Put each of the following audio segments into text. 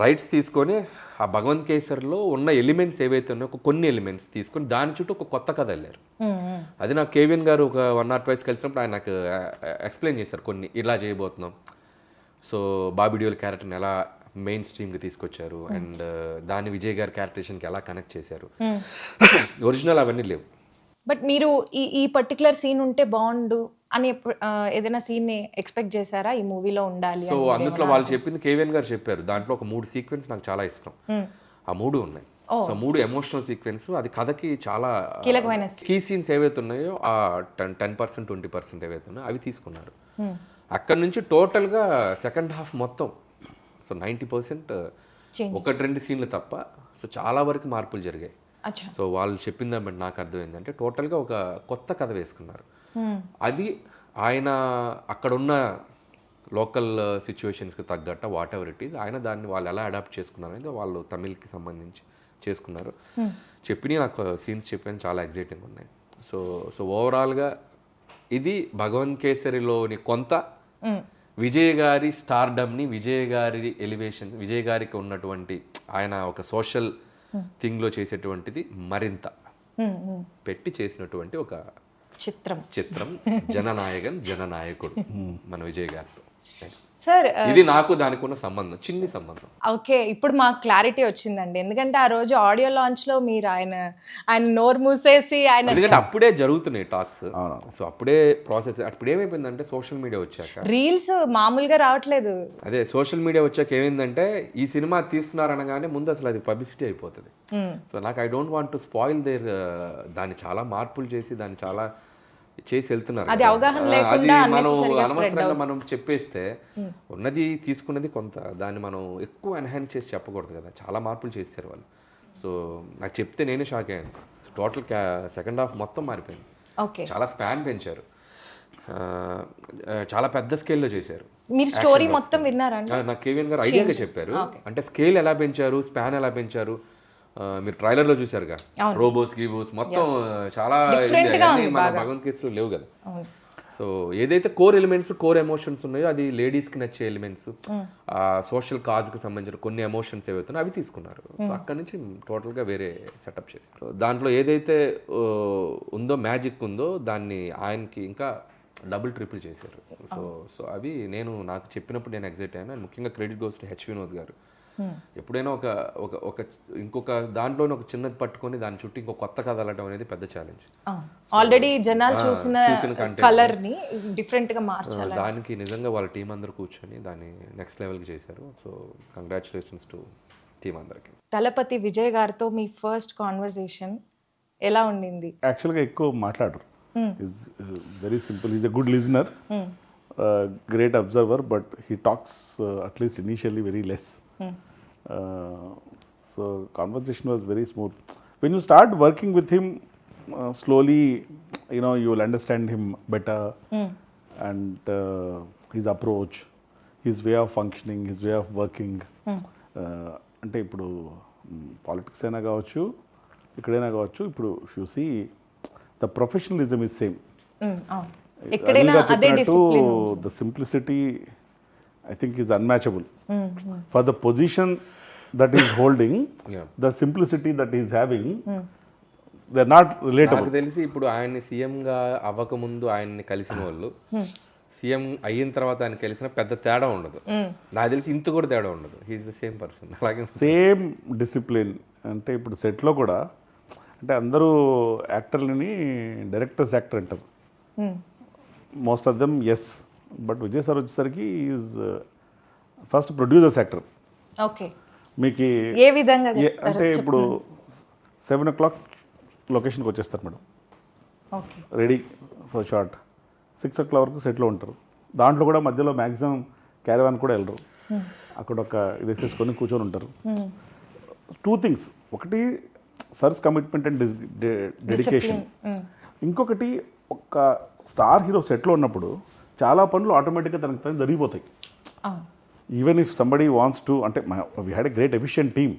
Rights తీసుకొని ఆ భగవంత్ కేసరిలో ఉన్న ఎలిమెంట్స్ ఏవైతే ఉన్నాయో కొన్ని ఎలిమెంట్స్ తీసుకొని దాని చుట్టూ ఒక కొత్త కథ వెళ్ళారు. అది నాకు కేవిఎన్ గారు ఒక 1 or 2 కలిసినప్పుడు ఆయన నాకు ఎక్స్ప్లెయిన్ చేశారు కొన్ని ఇలా చేయబోతున్నాం. సో బాబీ డియోల్ క్యారెక్టర్ని ఎలా మెయిన్ స్ట్రీమ్కి తీసుకొచ్చారు అండ్ దాన్ని విజయ్ గారి క్యారెక్టరేషన్కి ఎలా కనెక్ట్ చేశారు. ఒరిజినల్ అవన్నీ లేవు. బట్ మీరు ఈ పర్టికులర్ సీన్ ఉంటే బాగుండు అని ఏదైనా సీన్ ని ఎక్స్పెక్ట్ చేశారా ఈ మూవీలో ఉండాలి? సో అందులో వాళ్ళు చెప్పింది కేవిఎన్ గారు చెప్పారు. దాంట్లో ఒక 3 సీక్వెన్స్ నాకు చాలా ఇష్టం. ఆ 3 ఉన్నాయి. సో 3 ఎమోషనల్ సీక్వెన్స్, అది కథకి చాలా కీలకమైన కీ సీన్స్ ఏవైతే ఉన్నాయో ఆ 10% 20% ఏవైతే ఉన్నాయో అవి తీసుకున్నారు. అక్కడ నుంచి టోటల్గా సెకండ్ హాఫ్ మొత్తం సో 90% 1-2 సీన్లు తప్ప సో చాలా వరకు మార్పులు జరిగాయి. సో వాళ్ళు చెప్పింది బట్టి నాకు అర్థమైందంటే టోటల్గా ఒక కొత్త కథ వేసుకున్నారు. అది ఆయన అక్కడున్న లోకల్ సిచ్యువేషన్స్కి తగ్గట్ట వాట్ ఎవర్ ఇట్ ఈస్ ఆయన దాన్ని వాళ్ళు ఎలా అడాప్ట్ చేసుకున్నారు అనేది వాళ్ళు తమిళ్కి సంబంధించి చేసుకున్నారు. చెప్పి నాకు సీన్స్ చెప్పాను చాలా ఎగ్జైటింగ్ ఉన్నాయి. సో ఓవరాల్గా ఇది భగవంత్ కేసరిలోని కొంత విజయ్ గారి స్టార్డమ్ని, విజయ్ గారి ఎలివేషన్, విజయ్ గారికి ఉన్నటువంటి ఆయన ఒక సోషల్ థింగ్లో చేసేటువంటిది మరింత పెట్టి చేసినటువంటి ఒక చిత్రం జననాయకుడు మన విజయ్ గారితో. సార్ ఇది నాకు దానికి ఉన్న సంబంధం, చిన్ని సంబంధం. ఓకే, ఇప్పుడు మాకు క్లారిటీ వచ్చిందండి. ఎందుకంటే ఆ రోజు ఆడియో లాంచ్ లో మీరు ఆయన నోరు మూసేసి ఆయన ఎందుకంటే అప్పుడే జరుగుతున్నాయి టాక్స్. సో అప్పుడే ప్రాసెస్. అప్పుడు ఏమైపోయిందంటే సోషల్ మీడియా వచ్చాక రీల్స్ మామూలుగా రావట్లేదు. అదే సోషల్ మీడియా వచ్చాక ఏమైందంటే ఈ సినిమా తీస్తున్నారు అనగానే ముందు అసలు అది పబ్లిసిటీ అయిపోతుంది. సో నాకు I don't want to spoil there. దాన్ని చాలా మార్పులు చేసి దాన్ని చాలా చేసి వెళ్తున్నారు. అది అవగాహన లేకుండా అనవసరంగా మనం చెప్పేస్తే ఉన్నది తీసుకున్నది కొంత, దాన్ని మనం ఎక్కువ ఎన్హాన్స్ చేసి చెప్పకూడదు కదా. చాలా మార్పులు చేశారు వాళ్ళు. సో నాకు చెప్తే నేనే షాక్ అయ్యాను. టోటల్ సెకండ్ హాఫ్ మొత్తం మారిపోయింది. చాలా స్పాన్ పెంచారు, చాలా పెద్ద స్కేల్లో చేశారు. మీరు స్టోరీ మొత్తం విన్నారా? నాకు కేవిఎన్ గారు ఐడియాగా చెప్పారు. అంటే స్కేల్ ఎలా పెంచారు, స్పాన్ ఎలా పెంచారు, మీరు ట్రైలర్లో చూసారుగా, రోబోస్ గీబోస్ మొత్తం చాలా మన భగవంత్ కేసులో లేవు కదా. సో ఏదైతే కోర్ ఎలిమెంట్స్, కోర్ ఎమోషన్స్ ఉన్నాయో అది లేడీస్కి నచ్చే ఎలిమెంట్స్, సోషల్ కాజ్కి సంబంధించిన కొన్ని ఎమోషన్స్ ఏవైతున్నాయో అవి తీసుకున్నారు. సో అక్కడ నుంచి టోటల్గా వేరే సెటప్ చేశారు. దాంట్లో ఏదైతే ఉందో మ్యాజిక్ ఉందో దాన్ని ఆయనకి ఇంకా డబుల్ ట్రిపుల్ చేశారు. సో అవి నాకు చెప్పినప్పుడు నేను ఎగ్జైట్ అయ్యాను. ముఖ్యంగా credit goes to H Vinod గారు. ఎప్పుడైనా ఒక ఇంకొక దాంట్లోనే ఒక చిన్నది పట్టుకొని దాని చుట్టూ ఇంకో కొత్త కథ అలటం అనేది పెద్ద ఛాలెంజ్. ఆల్రెడీ జనాలు చూసిన కలర్ ని డిఫరెంట్ గా మార్చాలి. దానికి నిజంగా వాళ్ళ టీం అందరూ కూర్చొని దాన్ని నెక్స్ట్ లెవెల్కి చేశారు. సో కంగ్రాచులేషన్స్ టు టీం అందరికి. తలపతి విజయ్ గారితో మీ ఫస్ట్ కాన్వర్సేషన్ ఎలా ఉండింది? యాక్చువల్గా ఎక్కువ మాట్లాడరు. Is very simple. Is a good listener, great observer, but he talks at least initially very less. So conversation was very smooth. When you start working with him, slowly, you will understand him better, and his approach, his way of functioning, his way of working. అంటే ఇప్పుడు politics అయినా కావచ్చు, ఇక్కడైనా కావచ్చు, ఇప్పుడు if you see the professionalism is same. ఎక్కడైనా అదే discipline. The simplicity I think is unmatchable. For the position that he's holding, the simplicity that he's having, they're not relatable. నాకు తెలిసి ఇప్పుడు ఆయన్ని సీఎంగా అవ్వకముందు ఆయన్ని కలిసిన వాళ్ళు సీఎం అయిన తర్వాత ఆయన కలిసిన పెద్ద తేడా ఉండదు. నాకు తెలిసి ఇంత కూడా తేడా ఉండదు. He is the same person. అలాగే సేమ్ డిసిప్లిన్. అంటే ఇప్పుడు సెట్లో కూడా అంటే అందరూ యాక్టర్లని డైరెక్టర్స్ యాక్టర్ అంటారు, most of them. Yes, but Vijay sir వచ్చేసరికి is first producers actor. Okay, మీకు ఏ విధంగా అంటే ఇప్పుడు 7 o'clock లొకేషన్కి వచ్చేస్తారు madam, ready for short. 6 o'clock వరకు సెట్లో ఉంటారు. దాంట్లో కూడా మధ్యలో మ్యాక్సిమం క్యారవాన్ కూడా వెళ్ళరు. అక్కడ ఒక ఇది వేసేసుకొని కూర్చొని ఉంటారు. 2 things. ఒకటి సర్స్ కమిట్మెంట్ అండ్ డెడికేషన్. ఇంకొకటి ఒక స్టార్ హీరో సెట్లో ఉన్నప్పుడు చాలా పనులు ఆటోమేటిక్గా తనకు జరిగిపోతాయి. Even if somebody wants to, అంటే we had a great efficient team,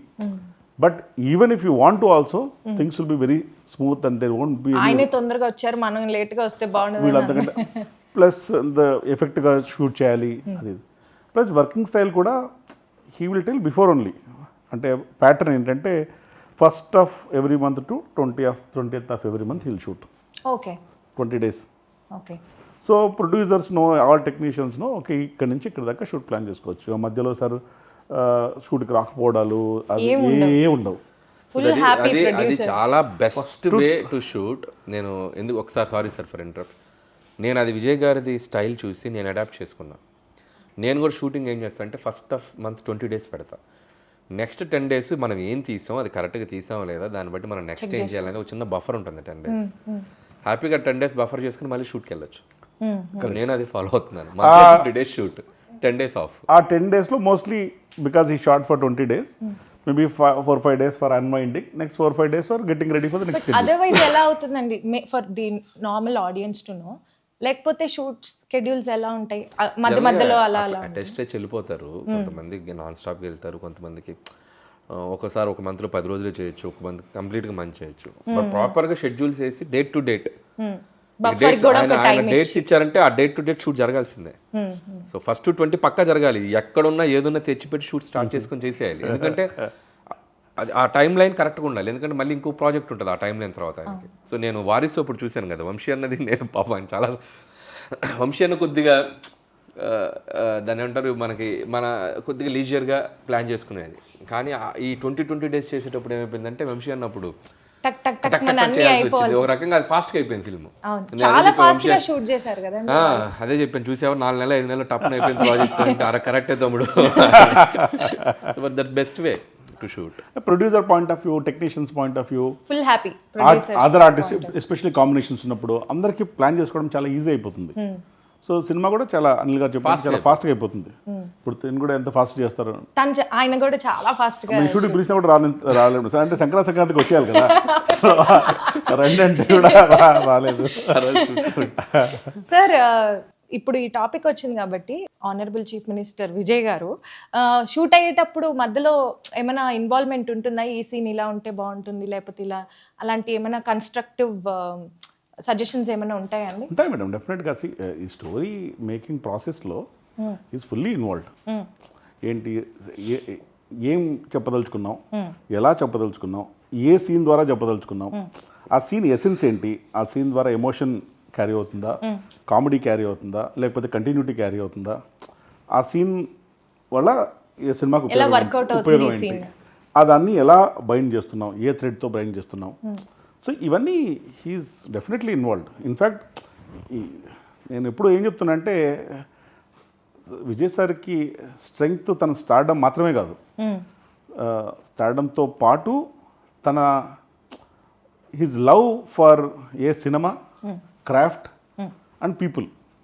but even if you want to also things will be very smooth and there won't be. ఆయనే తొందరగా వచ్చారు, మనం లేట్గా వస్తే బాగుండదు వీళ్ళంతకంటే ప్లస్ ఎఫెక్ట్గా షూట్ చేయాలి. అది ప్లస్ వర్కింగ్ స్టైల్ కూడా he will tell before only. అంటే ప్యాటర్న్ ఏంటంటే first of every month to 20th of every month he'll shoot okay 20 days. Okay so producers know, all technicians know, okay ఇక్కడ నుంచి ఇక్కడ దాకా shoot plan చేసుకోవచ్చు. మధ్యలో sir షూట్కి రాకపోవడాలు అది ఏ ఉండవు. ఫుల్ అది హ్యాపీ అది ప్రొడ్యూసర్. చాలా బెస్ట్ వే టు షూట్. నేను ఎందుకు ఒకసారి సారీ సార్ ఫర్ ఇంటరప్ట్, నేను అది విజయ్ గారిది స్టైల్ చూసి నేను అడాప్ట్ చేసుకున్నా. నేను కూడా షూటింగ్ ఏం చేస్తాను అంటే ఫస్ట్ ఆఫ్ మంత్ 20 days పెడతా. నెక్స్ట్ 10 days మనం ఏం తీసాం అది కరెక్ట్గా తీసామో లేదా దాన్ని బట్టి మనం నెక్స్ట్ ఏం చేయాలనేది ఒక చిన్న బఫర్ ఉంటుంది 10 days. హ్యాపీగా 10 days బఫర్ చేసుకుని మళ్ళీ షూట్కి వెళ్ళొచ్చు. సో నేను అది ఫాలో అవుతున్నాను. 20 days షూట్, 10 days ఆఫ్. ఆ 10 daysలో మోస్ట్లీ బికాస్ ఈ short for 20 days, maybe 4-5 days for unwinding, next 4-5 days for getting ready for the next. Otherwise ఎలా అవుతుందండి for the normal audience to know, లేకపోతే షూట్ స్కెడ్యూల్స్ ఎలా ఉంటాయి మధ్య మధ్యలో అలా టెస్ట్ వెళ్ళిపోతారు. కొంతమంది నాన్ స్టాప్కి వెళ్తారు, కొంతమందికి ఒకసారి ఒక మంత్లో 10 రోజులు చేయొచ్చు, ఒక మంత్ కంప్లీట్గా మంత్ చేయొచ్చు. బట్ ప్రాపర్గా షెడ్యూల్ చేసి డేట్ టు డేట్ డేట్స్ ఇచ్చారంటే ఆ డేట్ టు డేట్ షూట్ జరగాల్సిందే. సో ఫస్ట్ 20 పక్కా జరగాలి. ఎక్కడున్నా ఏదున్నా తెచ్చిపెట్టి షూట్ స్టార్ట్ చేసుకొని చేసేయాలి. ఎందుకంటే అది ఆ టైం లైన్ కరెక్ట్గా ఉండాలి. ఎందుకంటే మళ్ళీ ఇంకో ప్రాజెక్ట్ ఉంటుంది ఆ టైం లైన్ తర్వాత ఆయనకి. సో నేను వారిసు ఇప్పుడు చూశాను కదా, వంశీ అన్నది నేను పాపం చాలా వంశీ అన్న కొద్దిగా దాన్ని ఏమంటారు మన కొద్దిగా లీజియర్గా ప్లాన్ చేసుకునేది. కానీ ఈ 20 days చేసేటప్పుడు ఏమైపోయిందంటే వంశీ అన్నప్పుడు టక్ టక్ టక్ మన అన్ని అయిపోవాలి. ఒక రకంగా అది ఫాస్ట్గా అయిపోయింది ఫిల్మ్. చాలా ఫాస్ట్ గా షూట్ చేశారు కదా. అదే చెప్పాను, చూసేవారు 4 నెలలు 5 నెలలు టప్న అయిపోయింది ప్రాజెక్ట్ అంటే అర కరెక్టే తమ్ముడు. But that's best way to shoot. Producer point of view, technicians point of view, full happy other artist especially combinations ఉన్నప్పుడు అందరికీ ప్లాన్ చేసుకోవడం చాలా ఈజీ అయిపోతుంది. సో సినిమా కూడా చాలా అనిల్ గారు చెప్పారు చాలా ఫాస్ట్గా అయిపోతుంది. ఇప్పుడు తిని కూడా ఎంత ఫాస్ట్ చేస్తారు, ఆయన కూడా చాలా ఫాస్ట్ గా షూటింగ్ పిలిచినా కూడా రాలేము సార్. అంటే సంక్రాంతికి వచ్చేయాలి కదా, సో రెండంటే కూడా రాలేదు సార్. ఇప్పుడు ఈ టాపిక్ వచ్చింది కాబట్టి ఆనరబుల్ చీఫ్ మినిస్టర్ విజయ్ గారు షూట్ అయ్యేటప్పుడు మధ్యలో ఏమైనా ఇన్వాల్వ్మెంట్ ఉంటుందా? ఈ సీన్ ఇలా ఉంటే బాగుంటుంది, లేకపోతే ఇలా అలాంటి ఏమైనా కన్స్ట్రక్టివ్ సజెషన్స్ ఏమైనా ఉంటాయండి? ఉంటాయి మేడం, డెఫినెట్గా. ఈ స్టోరీ మేకింగ్ ప్రాసెస్లో ఈజ్ ఫుల్లీ ఇన్వాల్వ్డ్. ఏంటి ఏం చెప్పదలుచుకున్నాం, ఎలా చెప్పదలుచుకున్నాం, ఏ సీన్ ద్వారా చెప్పదలుచుకున్నాం, ఆ సీన్ ఎసెన్స్ ఏంటి, ఆ సీన్ ద్వారా ఎమోషన్ క్యారీ అవుతుందా, కామెడీ క్యారీ అవుతుందా, లేకపోతే కంటిన్యూటీ క్యారీ అవుతుందా, ఆ సీన్ వల్ల ఏ సినిమాకు ఉపయోగం ఏంటి, దాన్ని ఎలా బైండ్ చేస్తున్నాం, ఏ థ్రెడ్తో బైండ్ చేస్తున్నాం. సో ఇవన్నీ హీఈస్ డెఫినెట్లీ ఇన్వాల్వ్డ్. ఇన్ఫ్యాక్ట్ నేను ఎప్పుడు ఏం చెప్తున్నా అంటే విజయ్ సార్కి స్ట్రెంగ్త్ తన స్టార్డమ్ మాత్రమే కాదు, స్టార్డమ్తో పాటు తన his love for a cinema, craft and people.